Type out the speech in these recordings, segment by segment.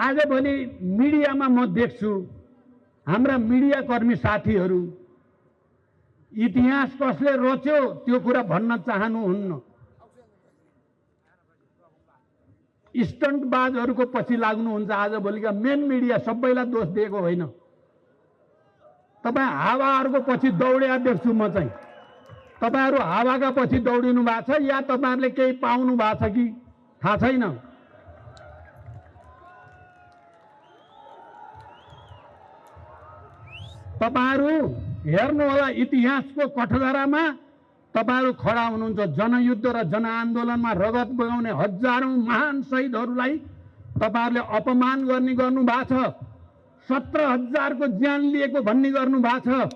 आजभोलि मिडियामा म देख्छु हाम्रा मिडियाकर्मी साथीहरू इतिहास कसले रच्यो त्यो कुरा भन्न चाहनुहुन्न। स्टन्टबाजहरूको पछि लाग्नुहुन्छ। आजभोलिका मेन मिडिया सबैलाई दोष दिएको होइन। तपाईँ हावाहरूको पछि दौड्या देख्छु म चाहिँ। तपाईहरू हावाका पछि दौडिनु भएको छ या तपाईहरूले केही पाउनु भएको छ कि थाहा छैन। तपाईहरू हेर्नु होला इतिहासको कठघरामा तपाईहरू खडा हुनुहुन्छ। जनयुद्ध र जनआन्दोलनमा रगत बगाउने हजारौं महान शहीदहरूलाई तपाईहरूले अपमान गर्ने गर्नु भएको छ। 17,000 को ज्यान लिएको भन्ने गर्नु भएको छ।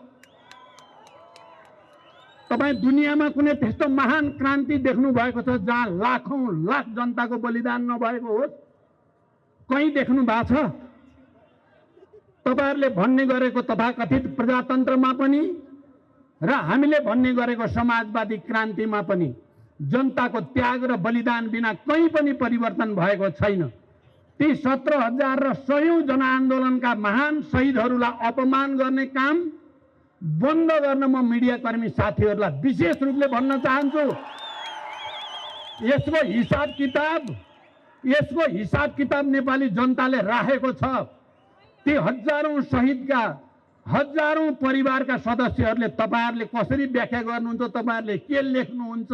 तपाईं दुनियाँमा कुनै त्यस्तो महान क्रान्ति देख्नु भएको छ जहाँ लाखौं लाख जनताको बलिदान नभएको होस्? कहीँ देख्नु भएको छ? तपाईहरूले भन्ने गरेको तथाकथित प्रजातन्त्रमा पनि र हामीले भन्ने गरेको समाजवादी क्रान्तिमा पनि जनताको त्याग र बलिदान बिना कहीँ पनि परिवर्तन भएको छैन। ती 17,000 र सयौं जनआन्दोलनका महान शहीदहरूलाई अपमान गर्ने काम बन्द गर्न म मिडियाकर्मी साथीहरूलाई विशेष रूपले भन्न चाहन्छु। यसको हिसाब किताब नेपाली जनताले राखेको छ। ती हजारौं शहीदका हजारौं परिवारका सदस्यहरूले तपाईहरूले कसरी व्याख्या गर्नुहुन्छ, तपाईहरूले के लेख्नुहुन्छ,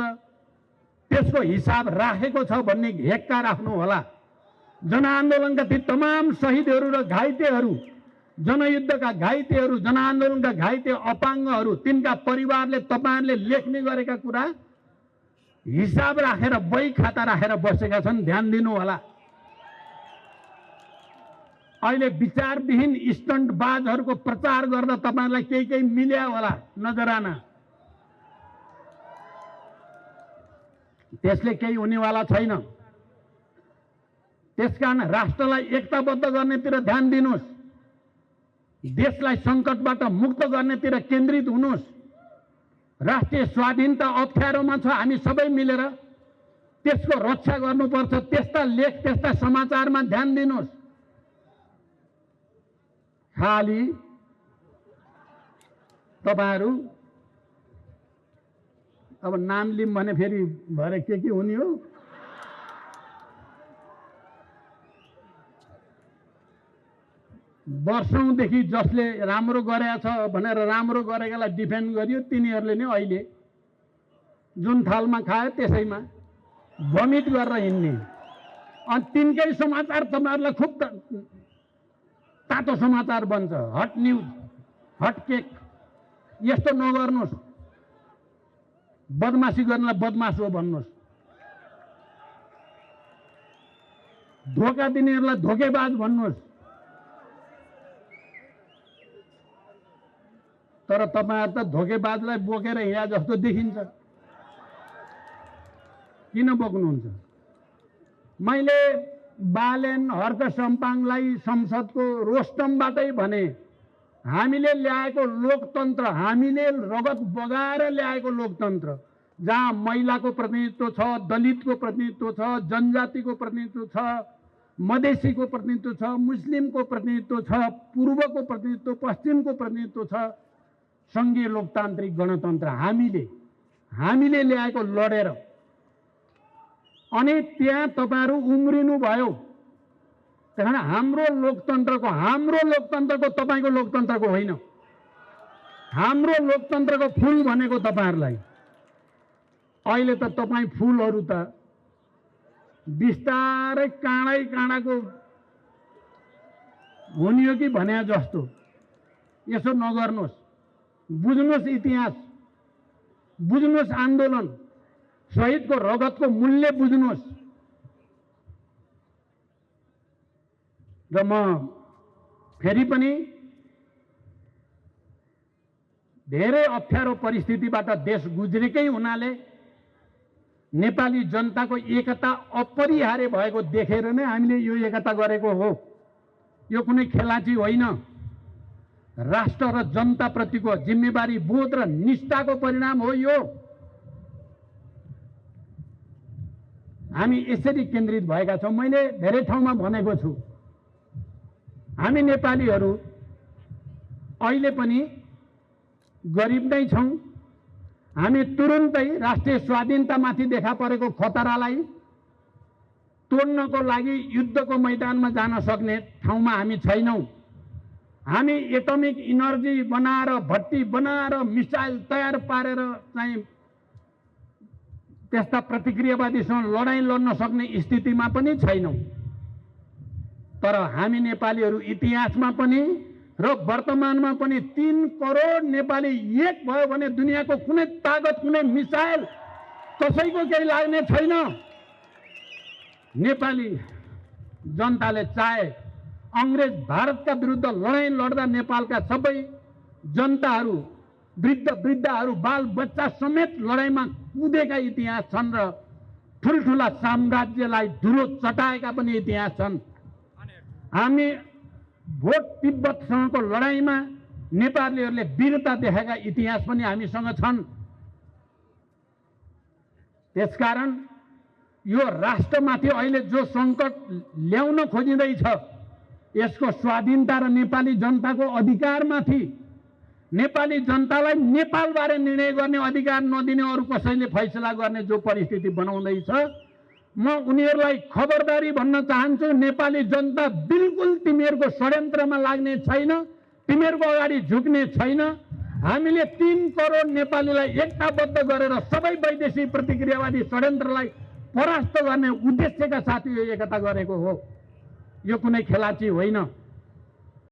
त्यसको हिसाब राखेको छ भन्ने हेक्का राख्नु होला। जनआन्दोलनका ती तमाम शहीदहरू र घाइतेहरू, जनयुद्धका घाइतेहरू, जनआन्दोलनका घाइते अपाङ्गहरू, तिनका परिवारले तपाईहरूले लेख्ने गरेका कुरा हिसाब राखेर बही खाता राखेर बसेका छन्। ध्यान दिनु होला। अहिले विचारविहीन स्टन्टबाजहरूको प्रचार गर्दा तपाईहरूलाई केही मिल्या होला नजराना। त्यसले केही हुनेवाला छैन। त्यसकारण राष्ट्रलाई एकताबद्ध गर्नेतिर ध्यान दिनुहोस्। देशलाई सङ्कटबाट मुक्त गर्नेतिर केन्द्रित हुनुहोस्। राष्ट्रिय स्वाधीनता अप्ठ्यारोमा छ। हामी सबै मिलेर त्यसको रक्षा गर्नुपर्छ। त्यस्ता लेख, त्यस्ता समाचारमा ध्यान दिनुहोस्। खाली तपाईहरू अब नाम लिम भने फेरि भरे के हुने हो? वर्षौंदेखि जसले राम्रो गरेको छ भनेर राम्रो गरेकालाई डिफेन्ड गरियो, तिनीहरूले नै अहिले जुन थालमा खायो त्यसैमा भमिट गरेर हिँड्ने। अनि तिनकै समाचार तपाईहरूलाई खुब तातो समाचार बन्छ। Hot news, hot cake. यस्तो नगर्नुहोस्। बदमासी गर्नलाई बदमास हो भन्नुहोस्। धोका दिनेहरूलाई धोकेबाज भन्नुहोस्। तर तपाईहरु त धोकेबाजलाई बोकेर हिँडा जस्तो देखिन्छ। किन बोक्नुहुन्छ? मैले बालेन हर्क सम्पाङलाई संसदको रोस्टमबाटै भने हामीले ल्याएको लोकतन्त्र, हामीले रगत बगाएर ल्याएको लोकतन्त्र, जहाँ महिलाको प्रतिनिधित्व छ, दलितको प्रतिनिधित्व छ, जनजातिको प्रतिनिधित्व छ, मधेसीको प्रतिनिधित्व छ, मुस्लिमको प्रतिनिधित्व छ, पूर्वको प्रतिनिधित्व, पश्चिमको प्रतिनिधित्व छ, संघीय लोकतान्त्रिक गणतन्त्र हामीले ल्याएको लडेर। अनि त्यहाँ तपाईहरु उम्रिनु भयो। त्यहाँ हाम्रो लोकतन्त्रको तपाईको लोकतन्त्रको होइन। हाम्रो लोकतन्त्रको फूल भनेको तपाईहरुलाई। अहिले त तपाई फूलहरु त बिस्तारै काँडाको हुनियो कि भने जस्तो। यसो नगर्नुहोस्। बुझ्नुहोस् इतिहास, बुझ्नुहोस् आन्दोलन, शहीदको रगतको मूल्य बुझ्नुहोस्। र म फेरि पनि धेरै अप्ठ्यारो परिस्थितिबाट देश गुज्रेकै हुनाले नेपाली जनताको एकता अपरिहार्य भएको देखेर नै हामीले यो एकता गरेको हो। यो कुनै खेलाची होइन। राष्ट्र र जनता प्रतिको जिम्मेवारी बोध र निष्ठाको परिणाम हो यो। हामी यसरी केन्द्रित भएका छौं। मैले धेरै ठाउँमा भनेको छु, हामी नेपालीहरू अहिले पनि गरिब नै छौँ। हामी तुरुन्तै राष्ट्रिय स्वाधीनतामाथि देखा परेको खतरालाई तोड्नको लागि युद्धको मैदानमा जान सक्ने ठाउँमा हामी छैनौँ। हामी एटमिक इनर्जी बनाएर, भट्टी बनाएर, मिसाइल तयार पारेर चाहिँ त्यस्ता प्रतिक्रियावादीसँग लडाईँ लड्न सक्ने स्थितिमा पनि छैनौँ। तर हामी नेपालीहरू इतिहासमा पनि र वर्तमानमा पनि 3 करोड नेपाली एक भयो भने दुनियाँको कुनै ताकत, कुनै मिसाइल कसैको केही लाग्ने छैन। नेपाली जनताले चाहे अंग्रेज भारतका विरुद्ध लडाईँ लड्दा नेपालका सबै जनताहरू, वृद्धहरू, बाल बच्चा समेत लडाईँमा कुदेका इतिहास छन् र ठुल्ठुला साम्राज्यलाई धुलो चटाएका पनि इतिहास छन्। हामी भोट तिब्बतसँगको लडाईँमा नेपालीहरूले वीरता देखाएका इतिहास पनि हामीसँग छन्। त्यसकारण यो राष्ट्रमाथि अहिले जो सङ्कट ल्याउन खोजिँदैछ, यसको स्वाधीनता र नेपाली जनताको अधिकारमाथि, नेपाली जनतालाई नेपालबारे निर्णय गर्ने अधिकार नदिने अरू कसैले फैसला गर्ने जो परिस्थिति बनाउँदैछ, म उनीहरूलाई खबरदारी भन्न चाहन्छु। नेपाली जनता बिल्कुल तिमीहरूको षड्यन्त्रमा लाग्ने छैन, तिमीहरूको अगाडि झुक्ने छैन। हामीले 3 करोड नेपालीलाई एकताबद्ध गरेर सबै वैदेशिक प्रतिक्रियावादी षड्यन्त्रलाई परास्त गर्ने उद्देश्यका साथ यो एकता गरेको हो। यो कुनै खेलाची होइन।